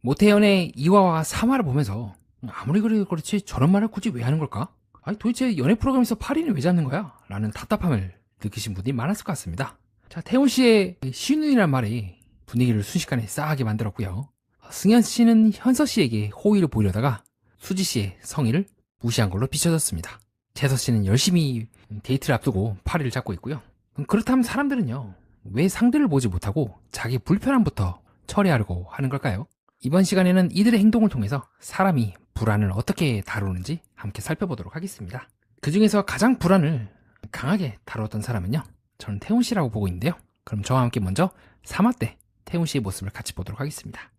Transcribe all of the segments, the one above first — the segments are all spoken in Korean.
모태연의 2화와 3화를 보면서 아무리 그래도 그렇지 저런 말을 굳이 왜 하는 걸까? 아니 도대체 연애 프로그램에서 8인을 왜 잡는 거야? 라는 답답함을 느끼신 분들이 많았을 것 같습니다. 자, 태훈 씨의 신우이란 말이 분위기를 순식간에 싸하게 만들었고요. 승현 씨는 현서 씨에게 호의를 보이려다가 수지 씨의 성의를 무시한 걸로 비춰졌습니다. 재서 씨는 열심히 데이트를 앞두고 8일을 잡고 있고요. 그렇다면 사람들은요, 왜 상대를 보지 못하고 자기 불편함부터 처리하려고 하는 걸까요? 이번 시간에는 이들의 행동을 통해서 사람이 불안을 어떻게 다루는지 함께 살펴보도록 하겠습니다. 그 중에서 가장 불안을 강하게 다루었던 사람은요, 저는 태훈 씨라고 보고 있는데요. 그럼 저와 함께 먼저 3화 때 태훈 씨의 모습을 같이 보도록 하겠습니다.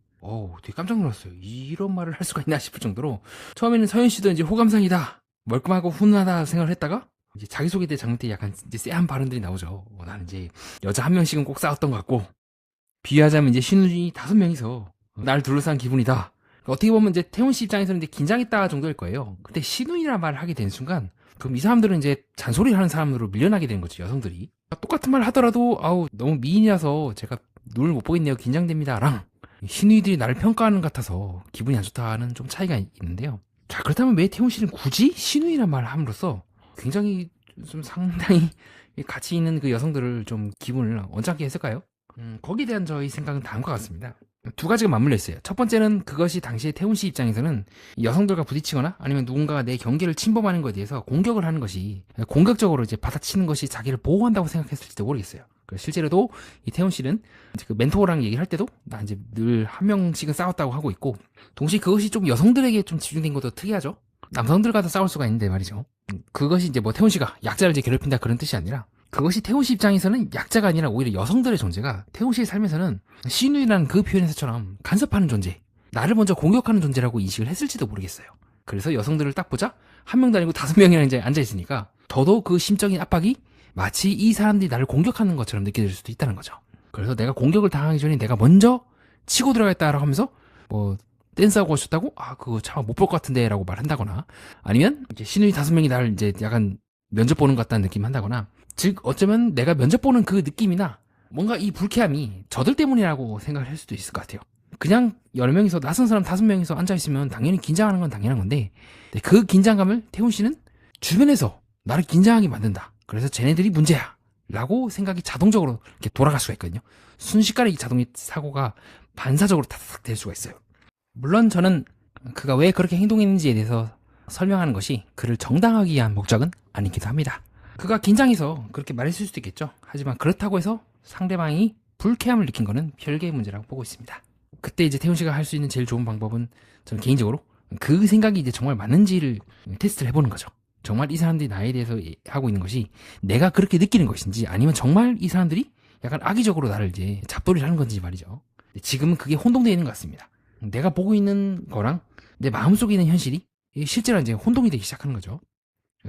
되게 깜짝 놀랐어요. 이런 말을 할 수가 있나 싶을 정도로 처음에는 서현 씨도 이제 호감상이다, 멀끔하고 훈훈하다 생각을 했다가 이제 자기소개 때 장면 때 약간 이제 쎄한 발언들이 나오죠. 나는 이제 여자 한 명씩은 꼭 싸웠던 것 같고, 비유하자면 이제 신우이 5명이서 날 둘러싼 기분이다. 어떻게 보면 이제 태훈 씨 입장에서는 이제 긴장했다 정도일 거예요. 근데 신우이라는 말을 하게 된 순간, 그럼 이 사람들은 이제 잔소리를 하는 사람으로 밀려나게 되는 거죠, 여성들이. 똑같은 말 하더라도, 너무 미인이라서 제가 눈을 못 보겠네요, 긴장됩니다랑, 신우이들이 나를 평가하는 것 같아서 기분이 안 좋다는 좀 차이가 있는데요. 자, 그렇다면 왜 태훈 씨는 굳이 신우이란 말을 함으로써 굉장히 좀 상당히 가치 있는 그 여성들을 좀 기분을 언짢게 했을까요? 거기에 대한 저희 생각은 다음과 같습니다. 두 가지가 맞물려 있어요. 첫 번째는 그것이 당시에 태훈 씨 입장에서는 여성들과 부딪히거나 아니면 누군가가 내 경계를 침범하는 것에 대해서 공격을 하는 것이, 공격적으로 이제 받아치는 것이 자기를 보호한다고 생각했을지도 모르겠어요. 실제로도 이 태훈 씨는 이제 그 멘토랑 얘기를 할 때도 나 이제 늘 한 명씩은 싸웠다고 하고 있고, 동시에 그것이 좀 여성들에게 좀 집중된 것도 특이하죠. 남성들과도 싸울 수가 있는데 말이죠. 그것이 이제 뭐 태훈 씨가 약자를 이제 괴롭힌다 그런 뜻이 아니라, 그것이 태훈 씨 입장에서는 약자가 아니라 오히려 여성들의 존재가 태훈 씨의 삶에서는 신우이라는 그 표현에서처럼 간섭하는 존재, 나를 먼저 공격하는 존재라고 인식을 했을지도 모르겠어요. 그래서 여성들을 딱 보자 한 명도 아니고 5명이나 이제 앉아있으니까 더더욱 그 심적인 압박이 마치 이 사람들이 나를 공격하는 것처럼 느껴질 수도 있다는 거죠. 그래서 내가 공격을 당하기 전에 내가 먼저 치고 들어가겠다라고 하면서 뭐 댄스하고 오셨다고? 그거 참 못 볼 것 같은데 라고 말한다거나, 아니면 이제 신우이 5명이 나를 이제 약간 면접 보는 것 같다는 느낌 한다거나, 즉 어쩌면 내가 면접 보는 그 느낌이나 뭔가 이 불쾌함이 저들 때문이라고 생각을 할 수도 있을 것 같아요. 그냥 여러 명이서, 낯선 사람 5명이서 앉아있으면 당연히 긴장하는 건 당연한 건데, 그 긴장감을 태훈 씨는 주변에서 나를 긴장하게 만든다, 그래서 쟤네들이 문제야 라고 생각이 자동적으로 이렇게 돌아갈 수가 있거든요. 순식간에 이 자동의 사고가 반사적으로 타닥 될 수가 있어요. 물론 저는 그가 왜 그렇게 행동했는지에 대해서 설명하는 것이 그를 정당하기 위한 목적은 아니기도 합니다. 그가 긴장해서 그렇게 말했을 수도 있겠죠. 하지만 그렇다고 해서 상대방이 불쾌함을 느낀 거는 별개의 문제라고 보고 있습니다. 그때 이제 태훈 씨가 할 수 있는 제일 좋은 방법은, 저는 개인적으로 그 생각이 이제 정말 맞는지를 테스트를 해보는 거죠. 정말 이 사람들이 나에 대해서 하고 있는 것이 내가 그렇게 느끼는 것인지, 아니면 정말 이 사람들이 약간 악의적으로 나를 이제 잡돌이를 하는 건지 말이죠. 지금은 그게 혼동되어 있는 것 같습니다. 내가 보고 있는 거랑 내 마음속에 있는 현실이 실제로 이제 혼동이 되기 시작하는 거죠.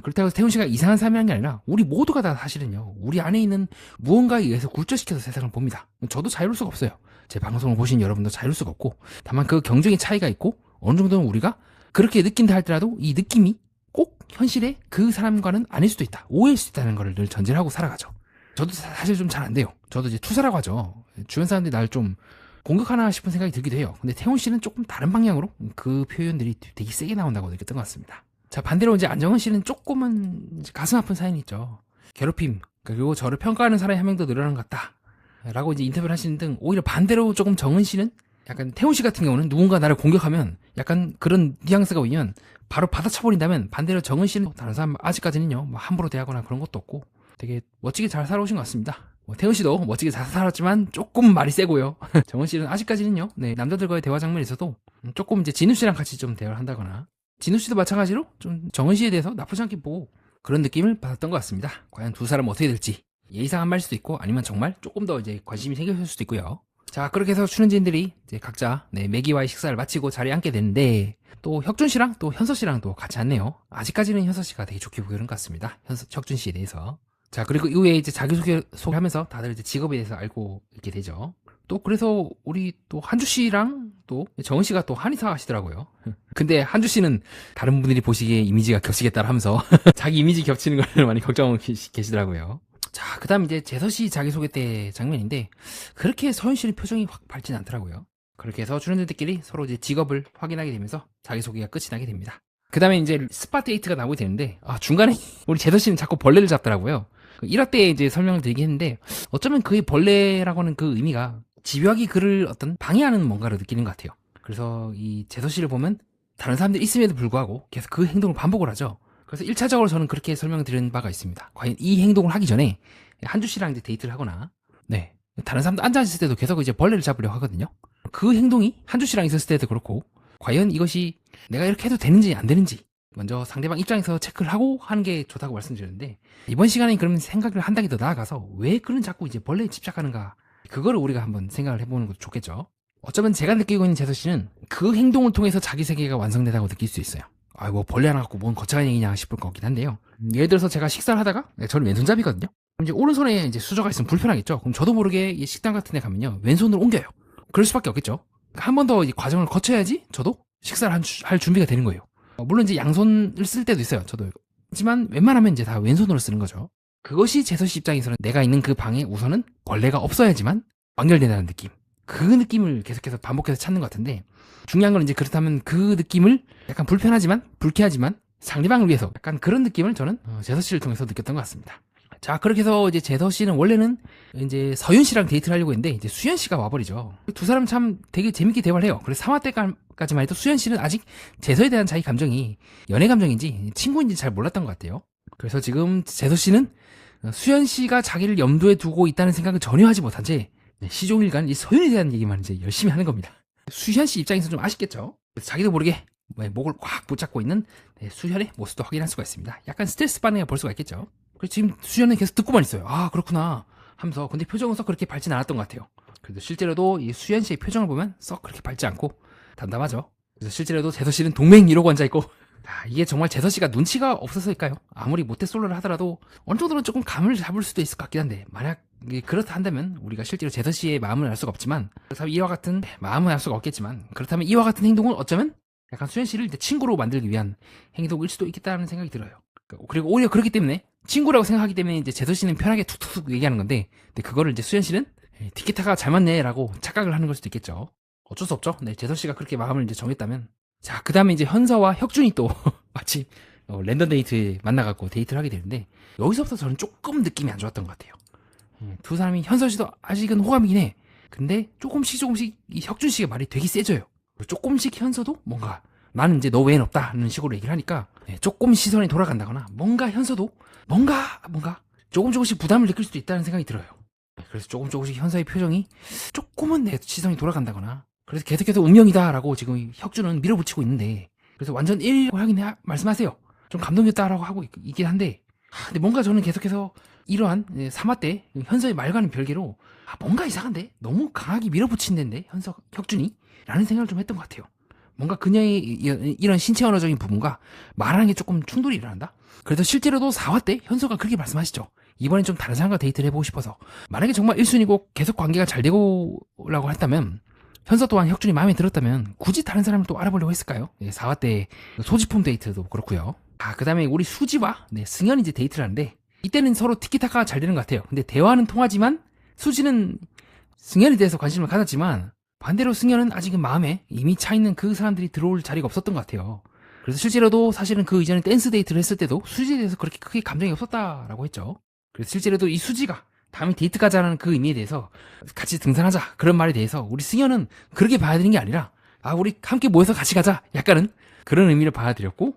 그렇다고 해서 태훈 씨가 이상한 사람이란 게 아니라, 우리 모두가 다 사실은요, 우리 안에 있는 무언가에 의해서 굴절시켜서 세상을 봅니다. 저도 자유로울 수가 없어요. 제 방송을 보신 여러분도 자유로울 수가 없고, 다만 그 경쟁의 차이가 있고, 어느 정도는 우리가 그렇게 느낀다 할지라도 이 느낌이 꼭 현실의 그 사람과는 아닐 수도 있다, 오해일 수 있다는 걸 늘 전제를 하고 살아가죠. 저도 사실 좀 잘 안 돼요. 저도 이제 투사라고 하죠. 주변 사람들이 날 좀 공격하나 싶은 생각이 들기도 해요. 근데 태훈 씨는 조금 다른 방향으로 그 표현들이 되게 세게 나온다고 느꼈던 것 같습니다. 자, 반대로 이제 안정은 씨는 조금은 이제 가슴 아픈 사연이 있죠. 괴롭힘, 그리고 저를 평가하는 사람이 한 명 더 늘어난 것 같다 라고 이제 인터뷰를 하시는 등, 오히려 반대로 조금 정은 씨는, 약간 태훈 씨 같은 경우는 누군가 나를 공격하면 약간 그런 뉘앙스가 오면 바로 받아쳐버린다면, 반대로 정은 씨는 다른 사람 아직까지는요, 뭐 함부로 대하거나 그런 것도 없고 되게 멋지게 잘 살아오신 것 같습니다. 태훈 씨도 멋지게 잘 살았지만 조금 말이 세고요. 정은 씨는 아직까지는요, 남자들과의 대화 장면에서도 조금 이제 진우 씨랑 같이 좀 대화를 한다거나, 진우 씨도 마찬가지로 좀 정은 씨에 대해서 나쁘지 않게 보고 그런 느낌을 받았던 것 같습니다. 과연 두 사람 어떻게 될지, 예의상한 말일 수도 있고, 아니면 정말 조금 더 이제 관심이 생겼을 수도 있고요. 자, 그렇게 해서 출연진들이 이제 각자 매기와의 식사를 마치고 자리에 앉게 되는데, 또 혁준 씨랑 또 현서 씨랑 또 같이 앉네요. 아직까지는 현서 씨가 되게 좋게 보이는 것 같습니다. 혁준 씨에 대해서. 자, 그리고 이후에 이제 자기소개 하면서 다들 이제 직업에 대해서 알고 있게 되죠. 또 그래서 우리 또 한주 씨랑 또 정은 씨가 또 한의사 하시더라고요. 근데 한주 씨는 다른 분들이 보시기에 이미지가 겹치겠다 하면서 자기 이미지 겹치는 걸 많이 걱정하고 계시더라고요. 자, 그 다음 이제 재서 씨 자기소개 때 장면인데, 그렇게 서현 씨는 표정이 확 밝진 않더라고요. 그렇게 해서 출연진들끼리 서로 이제 직업을 확인하게 되면서 자기소개가 끝이 나게 됩니다. 그 다음에 이제 스팟 데이트가 나오게 되는데, 중간에 우리 제더 씨는 자꾸 벌레를 잡더라고요. 1화 때 이제 설명을 드리긴 했는데, 어쩌면 그의 벌레라고 하는 그 의미가 집요하게 그를 어떤 방해하는 뭔가를 느끼는 것 같아요. 그래서 이 제더 씨를 보면 다른 사람들이 있음에도 불구하고 계속 그 행동을 반복을 하죠. 그래서 1차적으로 저는 그렇게 설명을 드린 바가 있습니다. 과연 이 행동을 하기 전에 한주 씨랑 이제 데이트를 하거나, 네, 다른 사람들 앉아있을 때도 계속 이제 벌레를 잡으려고 하거든요. 그 행동이 한주 씨랑 있었을 때도 그렇고, 과연 이것이 내가 이렇게 해도 되는지 안 되는지 먼저 상대방 입장에서 체크를 하고 하는 게 좋다고 말씀드렸는데, 이번 시간에 그럼 생각을 한 단계 더 나아가서 왜 그는 자꾸 이제 벌레에 집착하는가, 그거를 우리가 한번 생각을 해보는 것도 좋겠죠. 어쩌면 제가 느끼고 있는 제서 씨는 그 행동을 통해서 자기 세계가 완성되다고 느낄 수 있어요. 뭐 벌레 하나 갖고 뭔 거창한 얘기냐 싶을 것 같긴 한데요. 예를 들어서 제가 식사를 하다가, 저는 왼손잡이거든요. 그럼 이제 오른손에 이제 수저가 있으면 불편하겠죠. 그럼 저도 모르게 이 식당 같은 데 가면요, 왼손으로 옮겨요. 그럴 수밖에 없겠죠. 한 번 더 이 과정을 거쳐야지 저도 식사를 할 준비가 되는 거예요. 물론 이제 양손을 쓸 때도 있어요. 저도. 하지만 웬만하면 이제 다 왼손으로 쓰는 거죠. 그것이 제서 씨 입장에서는 내가 있는 그 방에 우선은 벌레가 없어야지만 완결된다는 느낌. 그 느낌을 계속해서 반복해서 찾는 것 같은데, 중요한 건 이제 그렇다면 그 느낌을 약간 불편하지만 불쾌하지만 상대방을 위해서 약간 그런 느낌을 저는 제서 씨를 통해서 느꼈던 것 같습니다. 자, 그렇게 해서 이제 제서 씨는 원래는 이제 서윤 씨랑 데이트를 하려고 했는데 이제 수연 씨가 와버리죠. 두 사람 참 되게 재밌게 대화를 해요. 그래서 3화 때까지만 해도 수연 씨는 아직 제서에 대한 자기 감정이 연애 감정인지 친구인지 잘 몰랐던 것 같아요. 그래서 지금 제서 씨는 수연 씨가 자기를 염두에 두고 있다는 생각을 전혀 하지 못한 채 시종일관 이 서윤에 대한 얘기만 이제 열심히 하는 겁니다. 수현 씨 입장에서 좀 아쉽겠죠. 그래서 자기도 모르게 목을 꽉 붙잡고 있는 수현의 모습도 확인할 수가 있습니다. 약간 스트레스 반응을 볼 수가 있겠죠. 그래서 지금 수현은 계속 듣고만 있어요. 그렇구나 하면서. 근데 표정은 썩 그렇게 밝진 않았던 것 같아요. 그래도 실제로도 이 수현 씨의 표정을 보면 썩 그렇게 밝지 않고 담담하죠. 그래서 실제로도 제서 씨는 동맹 이러고 앉아있고, 이게 정말 제서 씨가 눈치가 없어서일까요? 아무리 모태솔로를 하더라도 어느 정도는 조금 감을 잡을 수도 있을 것 같긴 한데, 만약 그렇다 한다면 우리가 실제로 제서 씨의 마음을 알 수가 없지만, 그렇다면 이와 같은 마음을 알 수가 없겠지만, 그렇다면 이와 같은 행동은 어쩌면 약간 수현 씨를 이제 친구로 만들기 위한 행동일 수도 있겠다는 생각이 들어요. 그리고 오히려 그렇기 때문에 친구라고 생각하기 때문에 이제 제서 씨는 편하게 툭툭툭 얘기하는 건데, 근데 그거를 이제 수현 씨는 티키타가 잘 맞네라고 착각을 하는 걸 수도 있겠죠. 어쩔 수 없죠. 네, 제서 씨가 그렇게 마음을 이제 정했다면. 자, 그 다음에 이제 현서와 혁준이 또 마치 랜덤 데이트에 만나갖고 데이트를 하게 되는데, 여기서부터 저는 조금 느낌이 안 좋았던 것 같아요. 두 사람이, 현서 씨도 아직은 호감이긴 해. 근데 조금씩 이 혁준 씨가 말이 되게 세져요. 조금씩 현서도 뭔가 나는 이제 너 외엔 없다는 식으로 얘기를 하니까 조금 시선이 돌아간다거나, 뭔가 현서도 뭔가 조금씩 부담을 느낄 수도 있다는 생각이 들어요. 그래서 조금씩 현서의 표정이 조금은 내 시선이 돌아간다거나, 그래서 계속해서 운명이다라고 지금 혁준은 밀어붙이고 있는데, 그래서 완전 1을 하긴 말씀하세요. 좀 감동이었다라고 하고 있긴 한데, 근데 뭔가 저는 계속해서 이러한 3화 때 현서의 말과는 별개로 뭔가 이상한데? 너무 강하게 밀어붙인다는데 혁준이? 라는 생각을 좀 했던 것 같아요. 뭔가 그녀의 이런 신체 언어적인 부분과 말하는 게 조금 충돌이 일어난다? 그래서 실제로도 4화 때 현서가 그렇게 말씀하시죠. 이번엔 좀 다른 사람과 데이트를 해보고 싶어서. 만약에 정말 1순위고 계속 관계가 잘 되고라고 했다면, 현서 또한 혁준이 마음에 들었다면 굳이 다른 사람을 또 알아보려고 했을까요? 4화 때 소지품 데이트도 그렇고요. 그 다음에 우리 수지와 승현이 이제 데이트를 하는데, 이때는 서로 티키타카가 잘 되는 것 같아요. 근데 대화는 통하지만 수지는 승현에 대해서 관심을 가졌지만, 반대로 승현은 아직은 마음에 이미 차있는 그 사람들이 들어올 자리가 없었던 것 같아요. 그래서 실제로도 사실은 그 이전에 댄스 데이트를 했을 때도 수지에 대해서 그렇게 크게 감정이 없었다라고 했죠. 그래서 실제로도 이 수지가 다음에 데이트 가자는 그 의미에 대해서, 같이 등산하자 그런 말에 대해서 우리 승현은 그렇게 봐야 되는 게 아니라, 우리 함께 모여서 같이 가자, 약간은 그런 의미를 받아들였고,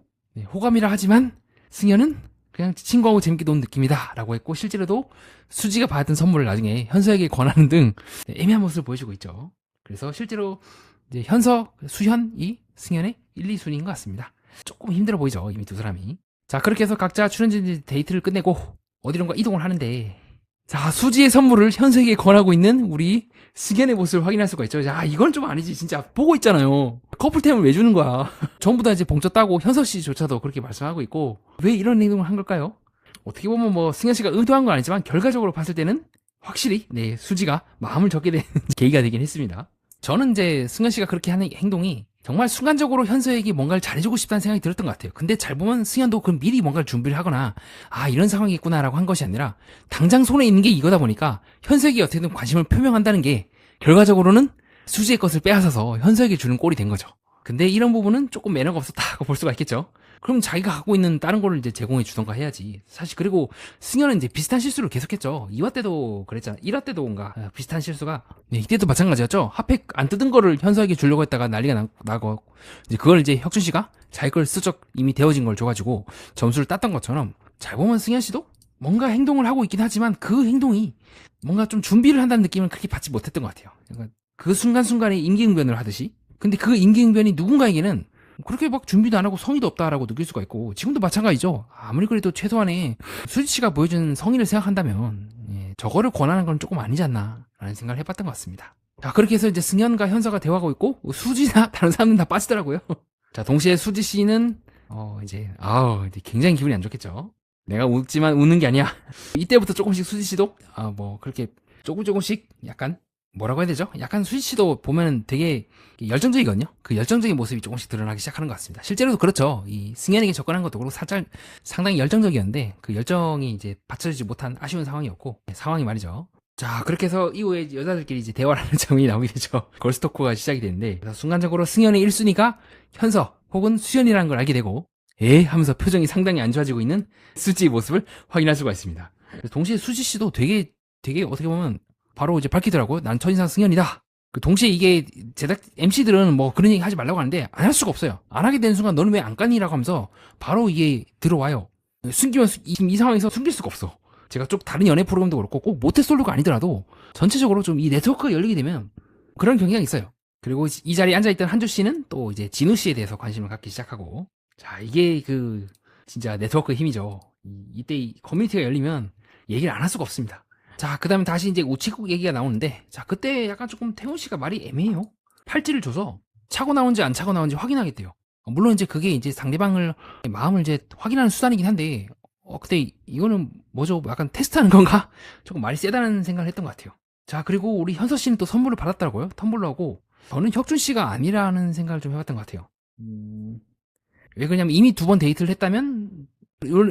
호감이라 하지만 승현은 그냥 친구하고 재밌게 노는 느낌이다 라고 했고, 실제로도 수지가 받은 선물을 나중에 현서에게 권하는 등 애매한 모습을 보여주고 있죠. 그래서 실제로 이제 현서, 수현이 승현의 1, 2순위인 것 같습니다. 조금 힘들어 보이죠, 이미 두 사람이. 자, 그렇게 해서 각자 출연진 데이트를 끝내고 어디론가 이동을 하는데, 자, 수지의 선물을 현서에게 권하고 있는 우리 승현의 모습을 확인할 수가 있죠. 자, 이건 좀 아니지. 진짜 보고 있잖아요. 커플템을 왜 주는 거야. 전부 다 이제 봉투 따고 현서 씨조차도 그렇게 말씀하고 있고, 왜 이런 행동을 한 걸까요? 어떻게 보면 뭐 승현 씨가 의도한 건 아니지만 결과적으로 봤을 때는 확실히 수지가 마음을 접게 된 계기가 되긴 했습니다. 저는 이제 승현 씨가 그렇게 하는 행동이 정말 순간적으로 현서에게 뭔가를 잘해주고 싶다는 생각이 들었던 것 같아요. 근데 잘 보면 승현도 그 미리 뭔가를 준비를 하거나, 이런 상황이겠구나라고 한 것이 아니라 당장 손에 있는 게 이거다 보니까 현서에게 어떻게든 관심을 표명한다는 게 결과적으로는 수지의 것을 빼앗아서 현서에게 주는 꼴이 된 거죠. 근데 이런 부분은 조금 매너가 없었다고 볼 수가 있겠죠. 그럼 자기가 갖고 있는 다른 거를 이제 제공해 주던가 해야지. 사실 그리고 승현은 이제 비슷한 실수를 계속했죠. 2화 때도 그랬잖아. 1화 때도 뭔가 비슷한 실수가, 네, 이때도 마찬가지였죠. 핫팩 안 뜯은 거를 현서에게 주려고 했다가 난리가 나고 이제 그걸 이제 혁준 씨가 자기 걸 슬쩍 이미 데워진 걸 줘가지고 점수를 땄던 것처럼, 잘 보면 승현 씨도 뭔가 행동을 하고 있긴 하지만 그 행동이 뭔가 좀 준비를 한다는 느낌을 그렇게 받지 못했던 것 같아요. 그러니까 그 순간순간에 임기응변을 하듯이. 근데 그 임기응변이 누군가에게는 그렇게 막 준비도 안 하고 성의도 없다라고 느낄 수가 있고, 지금도 마찬가지죠. 아무리 그래도 최소한의 수지 씨가 보여준 성의를 생각한다면, 예, 저거를 권하는 건 조금 아니지 않나 라는 생각을 해봤던 것 같습니다. 자, 그렇게 해서 이제 승현과 현서가 대화하고 있고, 수지나 다른 사람들은 다 빠지더라고요. 자, 동시에 수지 씨는 이제 굉장히 기분이 안 좋겠죠. 내가 웃지만 웃는 게 아니야. 이때부터 조금씩 수지 씨도 그렇게 조금씩 약간 뭐라고 해야 되죠? 약간 수지 씨도 보면 되게 열정적이거든요. 그 열정적인 모습이 조금씩 드러나기 시작하는 것 같습니다. 실제로도 그렇죠. 이 승현에게 접근한 것도 그렇고 상당히 열정적이었는데, 그 열정이 이제 받쳐주지 못한 아쉬운 상황이 말이죠. 자, 그렇게 해서 이후에 여자들끼리 이제 대화를 하는 장면이 나오게 되죠. 걸스토크가 시작이 되는데, 그래서 순간적으로 승현의 1순위가 현서 혹은 수현이라는 걸 알게 되고, 하면서 표정이 상당히 안 좋아지고 있는 수지의 모습을 확인할 수가 있습니다. 동시에 수지 씨도 되게 어떻게 보면 바로 이제 밝히더라고요. 난 첫인상 승현이다. 그 동시에 이게 제작 MC들은 뭐 그런 얘기 하지 말라고 하는데 안 할 수가 없어요. 안 하게 되는 순간 너는 왜 안 까니라고 하면서 바로 이게 들어와요. 숨기면 지금 이 상황에서 숨길 수가 없어. 제가 쭉 다른 연애 프로그램도 그렇고 꼭 모태솔로가 아니더라도 전체적으로 좀 이 네트워크가 열리게 되면 그런 경향이 있어요. 그리고 이 자리에 앉아있던 한주 씨는 또 이제 진우 씨에 대해서 관심을 갖기 시작하고, 자, 이게 진짜 네트워크의 힘이죠. 이때 이 커뮤니티가 열리면 얘기를 안 할 수가 없습니다. 자, 그 다음에 다시 이제 우체국 얘기가 나오는데, 자, 그때 약간 조금 태훈 씨가 말이 애매해요. 팔찌를 줘서 차고 나온지 안 차고 나온지 확인하겠대요. 물론 이제 그게 이제 상대방을 마음을 이제 확인하는 수단이긴 한데, 그때 이거는 뭐죠? 약간 테스트하는 건가? 조금 말이 세다는 생각을 했던 것 같아요. 자, 그리고 우리 현서 씨는 또 선물을 받았더라고요. 텀블러하고. 저는 혁준 씨가 아니라는 생각을 좀 해봤던 것 같아요. 왜 그러냐면 이미 2번 데이트를 했다면,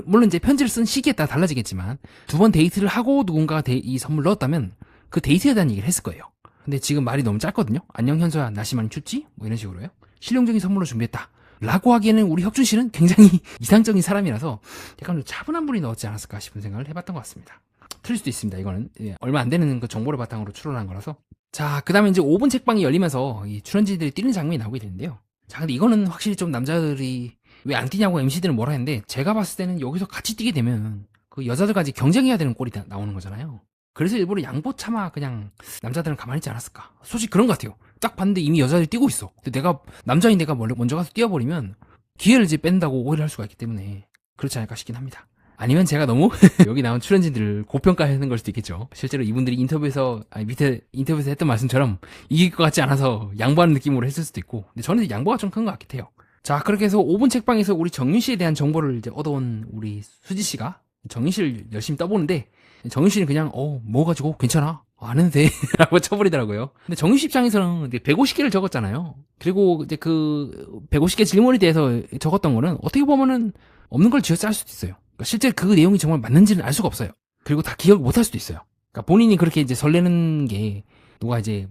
물론 이제 편지를 쓴 시기에 따라 달라지겠지만 2번 데이트를 하고 누군가가 이 선물 넣었다면 그 데이트에 대한 얘기를 했을 거예요. 근데 지금 말이 너무 짧거든요. 안녕 현서야, 날씨 많이 춥지? 뭐 이런 식으로요. 실용적인 선물로 준비했다 라고 하기에는 우리 혁준 씨는 굉장히 이상적인 사람이라서 약간 좀 차분한 분이 넣었지 않았을까 싶은 생각을 해봤던 것 같습니다. 틀릴 수도 있습니다. 이거는 얼마 안 되는 그 정보를 바탕으로 추론한 거라서. 자, 그 다음에 이제 5분 책방이 열리면서 이 출연진들이 뛰는 장면이 나오게 되는데요. 자, 근데 이거는 확실히 좀 남자들이 왜 안 뛰냐고 MC들은 뭐라 했는데, 제가 봤을 때는 여기서 같이 뛰게 되면 그 여자들까지 경쟁해야 되는 꼴이 나오는 거잖아요. 그래서 일부러 양보 참아 그냥 남자들은 가만히 있지 않았을까. 솔직히 그런 것 같아요. 딱 봤는데 이미 여자들이 뛰고 있어. 근데 남자인 내가 먼저 가서 뛰어버리면 기회를 이제 뺀다고 오해를 할 수가 있기 때문에 그렇지 않을까 싶긴 합니다. 아니면 제가 너무 여기 나온 출연진들을 고평가하는 걸 수도 있겠죠. 실제로 이분들이 밑에 인터뷰에서 했던 말씀처럼 이길 것 같지 않아서 양보하는 느낌으로 했을 수도 있고, 근데 저는 양보가 좀 큰 것 같긴 해요. 자, 그렇게 해서 5분 책방에서 우리 정윤 씨에 대한 정보를 이제 얻어온 우리 수지 씨가 정윤 씨를 열심히 떠보는데, 정윤 씨는 그냥 뭐 가지고 괜찮아, 안 해도 돼 라고 쳐버리더라고요. 근데 정윤 씨 입장에서는 150개를 적었잖아요. 그리고 이제 그 150개 질문에 대해서 적었던 거는 어떻게 보면은 없는 걸 쥐어짤 수도 있어요. 그러니까 실제 그 내용이 정말 맞는지는 알 수가 없어요. 그리고 다 기억을 못 할 수도 있어요. 그러니까 본인이 그렇게 이제 설레는 게 누가 이제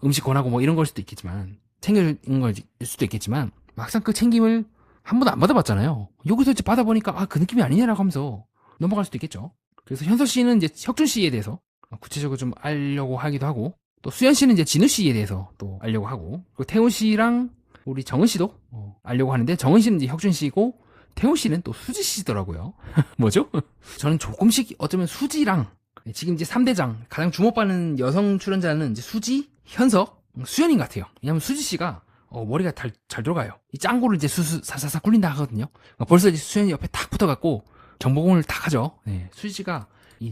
음식 권하고 뭐 이런 걸 수도 있겠지만, 챙겨주는 걸 수도 있겠지만, 막상 그 챙김을 한 번도 안 받아봤잖아요. 여기서 이제 받아보니까 그 느낌이 아니냐라고 하면서 넘어갈 수도 있겠죠. 그래서 현서 씨는 이제 혁준 씨에 대해서 구체적으로 좀 알려고 하기도 하고, 또 수현 씨는 이제 진우 씨에 대해서 또 알려고 하고, 그리고 태훈 씨랑 우리 정은 씨도 알려고 하는데, 정은 씨는 이제 혁준 씨고 태훈 씨는 또 수지 씨더라고요. 뭐죠? 저는 조금씩 어쩌면 수지랑 지금 이제 3대장 가장 주목받는 여성 출연자는 이제 수지, 현서, 수현인 것 같아요. 왜냐면 수지 씨가 머리가 잘 들어가요. 이 짱구를 이제 사사사 굴린다 하거든요. 벌써 이제 수현이 옆에 탁 붙어갖고 정보공을 탁 하죠. 네, 수지가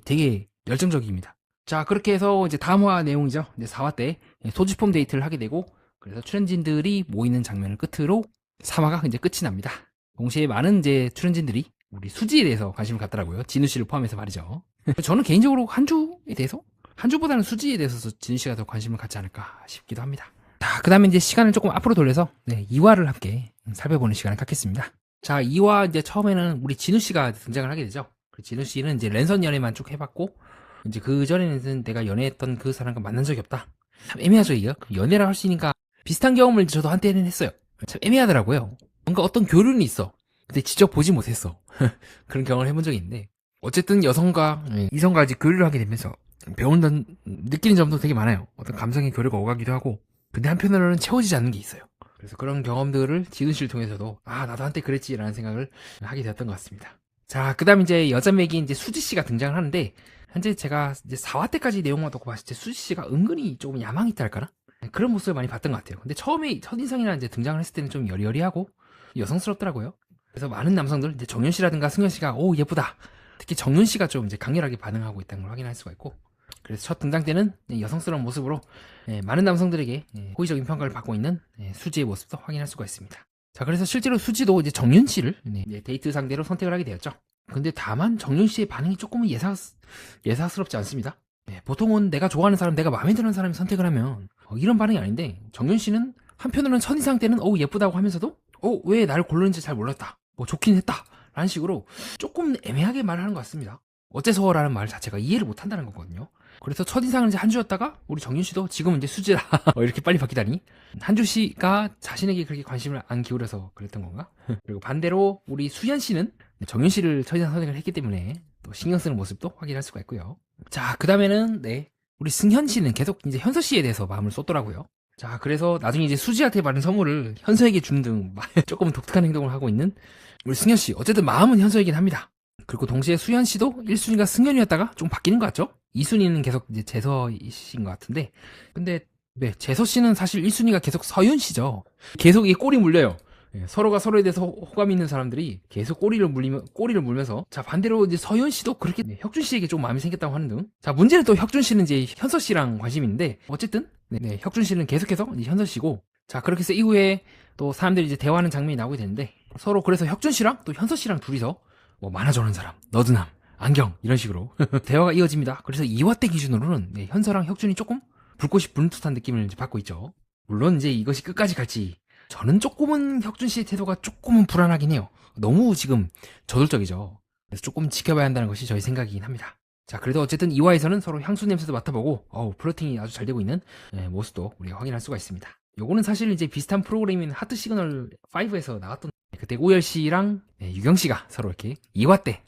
되게 열정적입니다. 자, 그렇게 해서 이제 다음화 내용이죠. 이제 4화 때 소지품 데이트를 하게 되고, 그래서 출연진들이 모이는 장면을 끝으로 3화가 이제 끝이 납니다. 동시에 많은 이제 출연진들이 우리 수지에 대해서 관심을 갖더라고요. 진우 씨를 포함해서 말이죠. 저는 개인적으로 한주보다는 수지에 대해서 진우 씨가 더 관심을 갖지 않을까 싶기도 합니다. 자, 그 다음에 이제 시간을 조금 앞으로 돌려서 2화를 함께 살펴보는 시간을 갖겠습니다. 자, 2화 이제 처음에는 우리 진우 씨가 등장을 하게 되죠. 진우 씨는 이제 랜선 연애만 쭉 해봤고, 이제 그 전에는 내가 연애했던 그 사람과 만난 적이 없다. 참 애매하죠, 이게. 연애를 할 수 있으니까 비슷한 경험을 저도 한때는 했어요. 참 애매하더라고요. 뭔가 어떤 교류는 있어. 근데 직접 보지 못했어. 그런 경험을 해본 적이 있는데. 어쨌든 여성과 이성과 이제 교류를 하게 되면서 배운다는, 느끼는 점도 되게 많아요. 어떤 감성의 교류가 오가기도 하고. 근데 한편으로는 채워지지 않는 게 있어요. 그래서 그런 경험들을 지훈 씨를 통해서도, 아, 나도 한때 그랬지라는 생각을 하게 되었던 것 같습니다. 자, 그 다음 이제 여자 맥인 이제 수지 씨가 등장을 하는데, 현재 제가 이제 4화 때까지 내용만 듣고 봤을 때 수지 씨가 은근히 조금 야망 있다 할까나? 그런 모습을 많이 봤던 것 같아요. 근데 처음에 첫인상이나 이제 등장을 했을 때는 좀 여리여리하고 여성스럽더라고요. 그래서 많은 남성들, 이제 정윤 씨라든가 승현 씨가, 오, 예쁘다. 특히 정윤 씨가 좀 이제 강렬하게 반응하고 있다는 걸 확인할 수가 있고, 그래서 첫 등장 때는 여성스러운 모습으로 많은 남성들에게 호의적인 평가를 받고 있는 수지의 모습도 확인할 수가 있습니다. 자, 그래서 실제로 수지도 이제 정윤 씨를 데이트 상대로 선택을 하게 되었죠. 근데 다만 정윤 씨의 반응이 조금은 예사스럽지 않습니다. 보통은 내가 좋아하는 사람, 내가 마음에 드는 사람이 선택을 하면 이런 반응이 아닌데, 정윤 씨는 한편으로는 첫인상 때는 어우 예쁘다고 하면서도 왜 나를 고르는지 잘 몰랐다, 뭐 좋긴 했다 라는 식으로 조금 애매하게 말을 하는 것 같습니다. 어째서라는 말 자체가 이해를 못 한다는 거거든요. 그래서 첫인상은 이제 한주였다가 우리 정윤 씨도 지금은 이제 수지라 이렇게 빨리 바뀌다니, 한주 씨가 자신에게 그렇게 관심을 안 기울여서 그랬던 건가? 그리고 반대로 우리 수현 씨는 정윤 씨를 첫인상 선택을 했기 때문에 또 신경 쓰는 모습도 확인할 수가 있고요. 자, 그 다음에는 우리 승현 씨는 계속 이제 현서 씨에 대해서 마음을 쏟더라고요. 자, 그래서 나중에 이제 수지한테 받은 선물을 현서에게 주는 등 조금 독특한 행동을 하고 있는 우리 승현 씨. 어쨌든 마음은 현서이긴 합니다. 그리고 동시에 수현 씨도 1순위가 승현이었다가 좀 바뀌는 것 같죠? 2순위는 계속 이제 재서이신 것 같은데, 근데 재서 씨는 사실 1순위가 계속 서윤 씨죠. 계속 이 꼬리 물려요. 서로가 서로에 대해서 호감 있는 사람들이 계속 꼬리를 물면서, 자, 반대로 이제 서윤 씨도 그렇게 혁준 씨에게 좀 마음이 생겼다고 하는 등. 자, 문제는 또 혁준 씨는 이제 현서 씨랑 관심이 있는데, 어쨌든 혁준 씨는 계속해서 이제 현서 씨고, 자, 그렇게 해서 이후에 또 사람들이 이제 대화하는 장면이 나오게 되는데, 서로 그래서 혁준 씨랑 또 현서 씨랑 둘이서 뭐 만화 좋아하는 사람, 너드남, 안경 이런 식으로 대화가 이어집니다. 그래서 2화 때 기준으로는 현서랑 혁준이 조금 불꽃이 부는 듯한 느낌을 이제 받고 있죠. 물론 이제 이것이 끝까지 갈지, 저는 조금은 혁준 씨의 태도가 조금은 불안하긴 해요. 너무 지금 저돌적이죠. 그래서 조금 지켜봐야 한다는 것이 저희 생각이긴 합니다. 자, 그래도 어쨌든 2화에서는 서로 향수 냄새도 맡아보고 플러팅이 아주 잘 되고 있는 모습도 우리가 확인할 수가 있습니다. 요거는 사실 이제 비슷한 프로그램인 하트 시그널 5에서 나왔던, 그때 오열 씨랑 유경 씨가 서로 이렇게 2화 때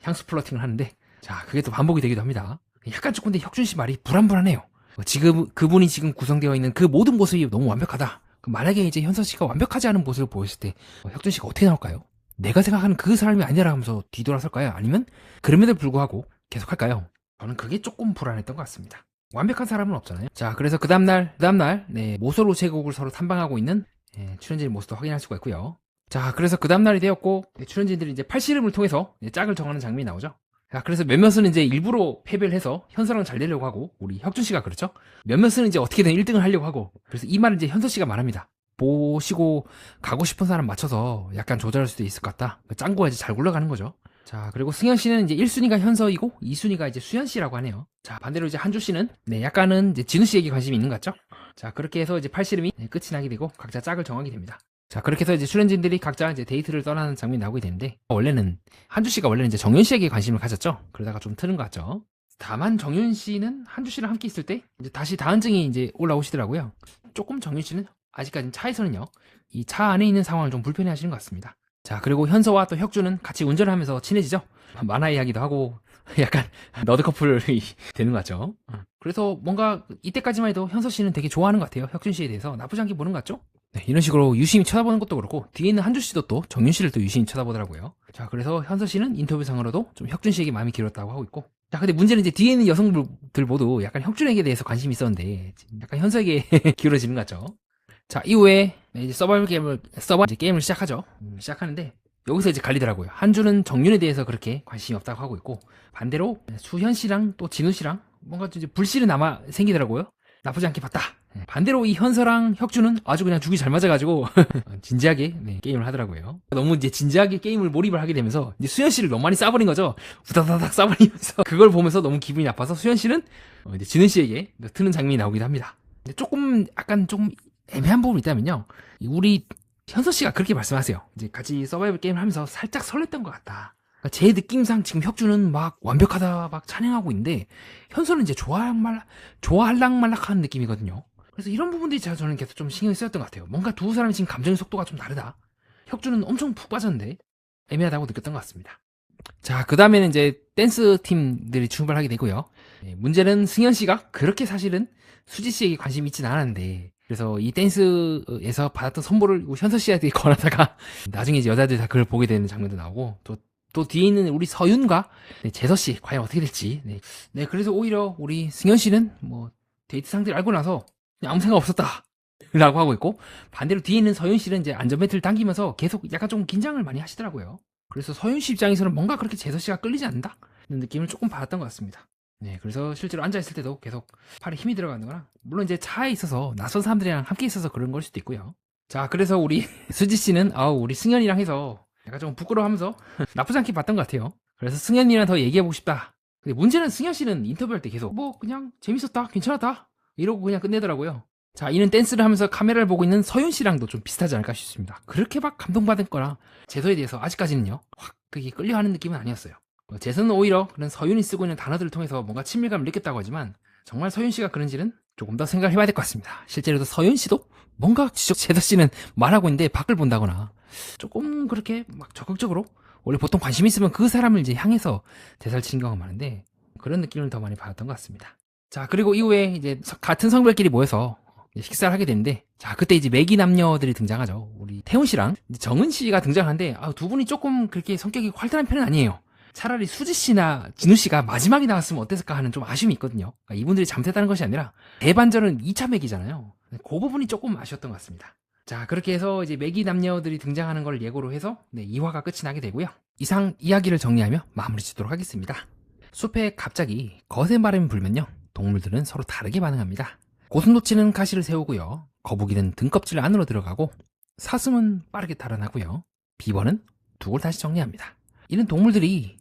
향수 플러팅을 하는데, 자, 그게 또 반복이 되기도 합니다. 약간 조금 근데 혁준 씨 말이 불안불안해요. 지금 그분이 지금 구성되어 있는 그 모든 모습이 너무 완벽하다. 만약에 이제 현서 씨가 완벽하지 않은 모습을 보였을 때 혁준 씨가 어떻게 나올까요? 내가 생각하는 그 사람이 아니라 하면서 뒤돌아설까요? 아니면 그럼에도 불구하고 계속할까요? 저는 그게 조금 불안했던 것 같습니다. 완벽한 사람은 없잖아요. 자, 그래서 그 다음날 모쏠 우체국을 서로 탐방하고 있는 출연진의 모습도 확인할 수가 있고요. 자, 그래서 그 다음날이 되었고, 출연진들이 이제 팔씨름을 통해서 짝을 정하는 장면이 나오죠. 자, 그래서 몇몇은 이제 일부러 패배를 해서 현서랑 잘 되려고 하고, 우리 혁준 씨가 그렇죠? 몇몇은 이제 어떻게든 1등을 하려고 하고, 그래서 이 말을 이제 현서 씨가 말합니다. 보시고 가고 싶은 사람 맞춰서 약간 조절할 수도 있을 것 같다. 짱구가 이제 잘 굴러가는 거죠. 자, 그리고 승현 씨는 이제 1순위가 현서이고 2순위가 이제 수현 씨라고 하네요. 자, 반대로 이제 한주 씨는 약간은 이제 진우 씨에게 관심이 있는 것 같죠? 자, 그렇게 해서 이제 팔씨름이 끝이 나게 되고 각자 짝을 정하게 됩니다. 자, 그렇게 해서 이제 출연진들이 각자 이제 데이트를 떠나는 장면이 나오게 되는데, 한주 씨가 원래는 이제 정윤 씨에게 관심을 가졌죠. 그러다가 좀 트는 것 같죠. 다만 정윤 씨는 한주 씨랑 함께 있을 때 이제 다시 다한증이 이제 올라오시더라고요. 조금 정윤 씨는 아직까지 차에서는요, 이 차 안에 있는 상황을 좀 불편해 하시는 것 같습니다. 자, 그리고 현서와 또 혁준은 같이 운전을 하면서 친해지죠. 만화 이야기도 하고 약간 너드 커플이 되는 것 같죠. 그래서 뭔가 이때까지만 해도 현서 씨는 되게 좋아하는 것 같아요. 혁준 씨에 대해서 나쁘지 않게 보는 것 같죠. 이런 식으로 유심히 쳐다보는 것도 그렇고, 뒤에 있는 한주 씨도 또 정윤 씨를 또 유심히 쳐다보더라고요. 자, 그래서 현서 씨는 인터뷰상으로도 좀 혁준 씨에게 마음이 길었다고 하고 있고, 자, 근데 문제는 이제 뒤에 있는 여성들 모두 약간 혁준에게 대해서 관심이 있었는데 약간 현서에게 기울어지는 것 같죠. 자, 이후에 이제 서바이벌 게임을 시작하죠. 시작하는데 여기서 이제 갈리더라고요. 한주는 정윤에 대해서 그렇게 관심이 없다고 하고 있고, 반대로 수현 씨랑 또 진우 씨랑 뭔가 이제 불씨를 남아 생기더라고요. 나쁘지 않게 봤다. 반대로 이 현서랑 혁준은 아주 그냥 죽이 잘 맞아가지고 진지하게 게임을 하더라고요. 너무 이제 진지하게 게임을 몰입을 하게 되면서 이제 수현 씨를 너무 많이 싸버린 거죠. 우다다닥 싸버리면서 그걸 보면서 너무 기분이 나빠서 수현 씨는 이제 진우 씨에게 트는 장면이 나오기도 합니다. 근데 조금 약간 좀 애매한 부분이 있다면요, 우리 현서 씨가 그렇게 말씀하세요. 이제 같이 서바이벌 게임을 하면서 살짝 설렜던 것 같다. 제 느낌상 지금 혁주는 막 완벽하다 막 찬양하고 있는데 현서는 이제 좋아할락말락하는 느낌이거든요. 그래서 이런 부분들이 저는 계속 좀 신경이 쓰였던 것 같아요. 뭔가 두 사람이 지금 감정의 속도가 좀 다르다. 혁주는 엄청 푹 빠졌는데 애매하다고 느꼈던 것 같습니다. 자, 그 다음에는 이제 댄스 팀들이 출발하게 되고요. 문제는 승현 씨가 그렇게 사실은 수지 씨에게 관심이 있진 않았는데, 그래서 이 댄스에서 받았던 선물을 현서 씨한테 권하다가 나중에 이제 여자들이 다 그걸 보게 되는 장면도 나오고, 또 뒤에 있는 우리 서윤과 재서 씨 과연 어떻게 될지. 네, 그래서 오히려 우리 승현 씨는 뭐 데이트 상대를 알고 나서 그냥 아무 생각 없었다 라고 하고 있고, 반대로 뒤에 있는 서윤 씨는 이제 안전벨트를 당기면서 계속 약간 좀 긴장을 많이 하시더라고요. 그래서 서윤 씨 입장에서는 뭔가 그렇게 재서 씨가 끌리지 않는다? 는 느낌을 조금 받았던 것 같습니다. 네, 그래서 실제로 앉아있을 때도 계속 팔에 힘이 들어가는 거나, 물론 이제 차에 있어서 낯선 사람들이랑 함께 있어서 그런 걸 수도 있고요. 자, 그래서 우리 수지 씨는 우리 승현이랑 해서 약간 좀 부끄러워하면서 나쁘지 않게 봤던 것 같아요. 그래서 승현이랑 더 얘기해보고 싶다. 근데 문제는 승현 씨는 인터뷰할 때 계속 뭐 그냥 재밌었다, 괜찮았다 이러고 그냥 끝내더라고요. 자, 이는 댄스를 하면서 카메라를 보고 있는 서윤 씨랑도 좀 비슷하지 않을까 싶습니다. 그렇게 막 감동받은 거나 재서에 대해서 아직까지는요, 확 그게 끌려하는 느낌은 아니었어요. 재서는 오히려 그런 서윤이 쓰고 있는 단어들을 통해서 뭔가 친밀감을 느꼈다고 하지만, 정말 서윤 씨가 그런지는 조금 더 생각을 해봐야 될 것 같습니다. 실제로도 서윤 씨도 뭔가 재서 씨는 말하고 있는데 밖을 본다거나 조금 그렇게 막 적극적으로, 원래 보통 관심 있으면 그 사람을 이제 향해서 대사를 치는 경우가 많은데 그런 느낌을 더 많이 받았던 것 같습니다. 자, 그리고 이후에 이제 같은 성별끼리 모여서 식사를 하게 되는데, 자, 그때 이제 매기 남녀들이 등장하죠. 우리 태훈 씨랑 정은 씨가 등장하는데, 두 분이 조금 그렇게 성격이 활달한 편은 아니에요. 차라리 수지 씨나 진우 씨가 마지막에 나왔으면 어땠을까 하는 좀 아쉬움이 있거든요. 그러니까 이분들이 잘못했다는 것이 아니라 대반전은 2차 매기잖아요. 그 부분이 조금 아쉬웠던 것 같습니다. 자, 그렇게 해서 이제 매기 남녀들이 등장하는 걸 예고로 해서 2화가 끝이 나게 되고요. 이상 이야기를 정리하며 마무리 짓도록 하겠습니다. 숲에 갑자기 거센 바람이 불면요, 동물들은 서로 다르게 반응합니다. 고슴도치는 가시를 세우고요, 거북이는 등껍질 안으로 들어가고, 사슴은 빠르게 달아나고요, 비버는 둑을 다시 정리합니다. 이는 동물들이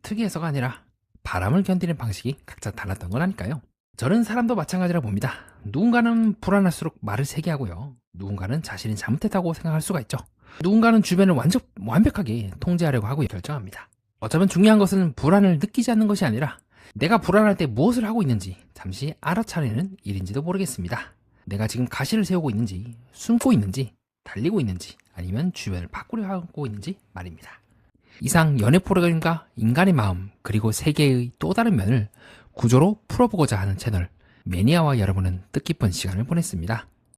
특이해서가 아니라 바람을 견디는 방식이 각자 달랐던 건 아닐까요? 저는 사람도 마찬가지라 봅니다. 누군가는 불안할수록 말을 세게 하고요, 누군가는 자신이 잘못했다고 생각할 수가 있죠. 누군가는 주변을 완벽하게 통제하려고 하고 결정합니다. 어쩌면 중요한 것은 불안을 느끼지 않는 것이 아니라 내가 불안할 때 무엇을 하고 있는지 잠시 알아차리는 일인지도 모르겠습니다. 내가 지금 가시를 세우고 있는지, 숨고 있는지, 달리고 있는지, 아니면 주변을 바꾸려 하고 있는지 말입니다. 이상 연애 프로그램과 인간의 마음, 그리고 세계의 또 다른 면을 구조로 풀어보고자 하는 채널 매니아와 여러분은 뜻깊은 시간을 보냈습니다.